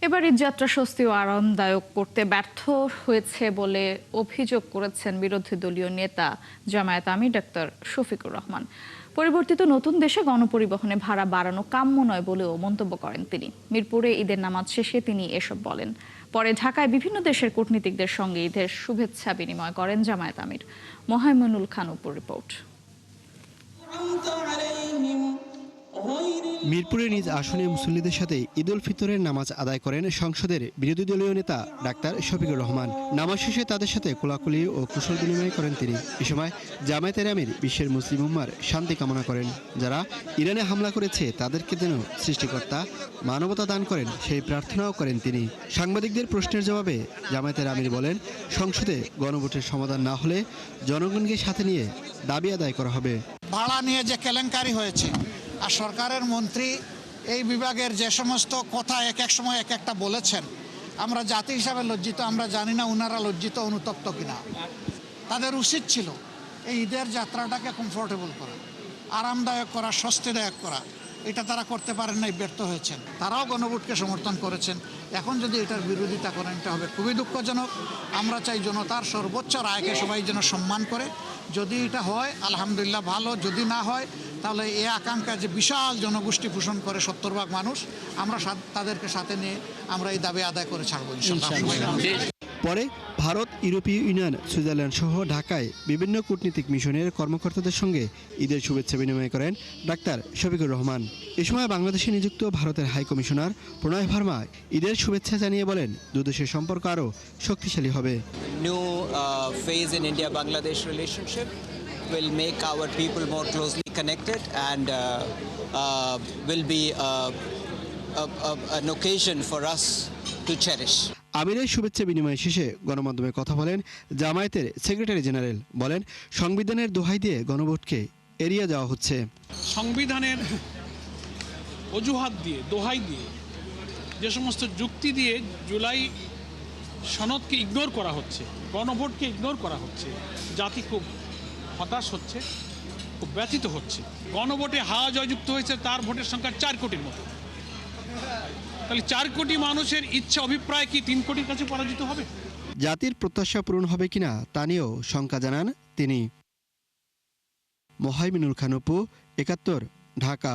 এবার ঈদযাত্রা স্বস্তি ও আরামদায়ক করতে ব্যর্থ হয়েছে বলে অভিযোগ করেছেন বিরোধী দলীয় নেতা জামায়াত আমির ডাক্তার শফিকুর রহমান। পরিবর্তিত নতুন দেশে গণপরিবহনে ভাড়া বাড়ানো কাম্য নয় বলেও মন্তব্য করেন তিনি। মিরপুরে ঈদের নামাজ শেষে তিনি এসব বলেন। পরে ঢাকায় বিভিন্ন দেশের কূটনীতিকদের সঙ্গে ঈদের শুভেচ্ছা বিনিময় করেন জামায়াত আমির। মোহাইমিনুল খান উপর রিপোর্ট। মিরপুরে নিজ আসনে মুসল্লিদের সাথে ঈদ উল ফিতরের নামাজ আদায় করেন সংসদের বিরোধী দলীয় নেতা ডাক্তার শফিকুর রহমান। নামাজ শেষে তাদের সাথে কোলাকুলি ও কুশল বিনিময় করেন তিনি। এ সময় জামায়াতের আমির বিশ্বের মুসলিম উম্মার শান্তি কামনা করেন। যারা ইরানে হামলা করেছে তাদেরকে যেন সৃষ্টিকর্তা মানবতা দান করেন সেই প্রার্থনাও করেন তিনি। সাংবাদিকদের প্রশ্নের জবাবে জামায়াতের আমির বলেন, সংসদে গণভোটের সমাধান না হলে জনগণকে সাথে নিয়ে দাবি আদায় করা হবে। ভাড়া নিয়ে যে কেলেঙ্কারি হয়েছে আর সরকারের মন্ত্রী এই বিভাগের যে সমস্ত কথা এক এক সময় এক একটা বলেছেন, আমরা জাতি হিসাবে লজ্জিত। আমরা জানি না ওনারা লজ্জিত অনুতপ্ত কিনা। তাদের উচিত ছিল এই ঈদের যাত্রাটাকে কমফোর্টেবল করা, আরামদায়ক করা, স্বস্তিদায়ক করা। এটা তারা করতে পারেন নাই, ব্যর্থ হয়েছেন। তারাও গণভোটকে সমর্থন করেছেন। এখন যদি এটার বিরোধিতা করেন এটা হবে খুবই দুঃখজনক। আমরা চাই জনতার সর্বোচ্চ রায়কে সবাই যেন সম্মান করে। যদি এটা হয় আলহামদুলিল্লাহ ভালো, যদি না হয় তাহলে এই আকাঙ্ক্ষা যে বিশাল জনগোষ্ঠী পোষণ করে 70% মানুষ, আমরা তাদেরকে সাথে নিয়ে আমরা এই দাবি আদায় করে ছাড়বো ইনশাআল্লাহ। পরে ভারত, ইউরোপীয় ইউনিয়ন, সুইজারল্যান্ড সহ ঢাকায় বিভিন্ন কূটনীতিক মিশনের কর্মকর্তাদের সঙ্গে ঈদের শুভেচ্ছা বিনিময় করেন ডাক্তার শফিকুর রহমান। এ সময় বাংলাদেশে নিযুক্ত ভারতের হাই কমিশনার প্রণয় ভার্মা ঈদের শুভেচ্ছা জানিয়ে বলেন, দুদেশের সম্পর্ক আরও শক্তিশালী হবে। New phase in India-Bangladesh relationship will make our people more closely connected and will be an occasion for us to cherish. আমিরের শুভেচ্ছা বিনিময় শেষে গণমাধ্যমে কথা বলেন জামায়াতের সেক্রেটারি জেনারেল। বলেন, সংবিধানের দোহাই দিয়ে গণভোটকে এড়িয়ে যাওয়া হচ্ছে। সংবিধানের অজুহাত দিয়ে, দোহাই দিয়ে, যে সমস্ত যুক্তি দিয়ে জুলাই সনদকে ইগনোর করা হচ্ছে, গণভোটকে ইগনোর করা হচ্ছে, জাতি খুব হতাশ হচ্ছে, খুব ব্যথিত হচ্ছে। গণভোটে হাওয়া জয়যুক্ত হয়েছে তার ভোটের সংখ্যা 4 কোটির মতো। তাহলে 4 কোটি মানুষের ইচ্ছা অভিপ্রায় কি 3 কোটির কাছে পরাজিত হবে? জাতির প্রত্যাশা পূরণ হবে কিনা তা নিয়েও শঙ্কা জানান তিনি। মোহাইমিনুল খান, ৭১, ঢাকা।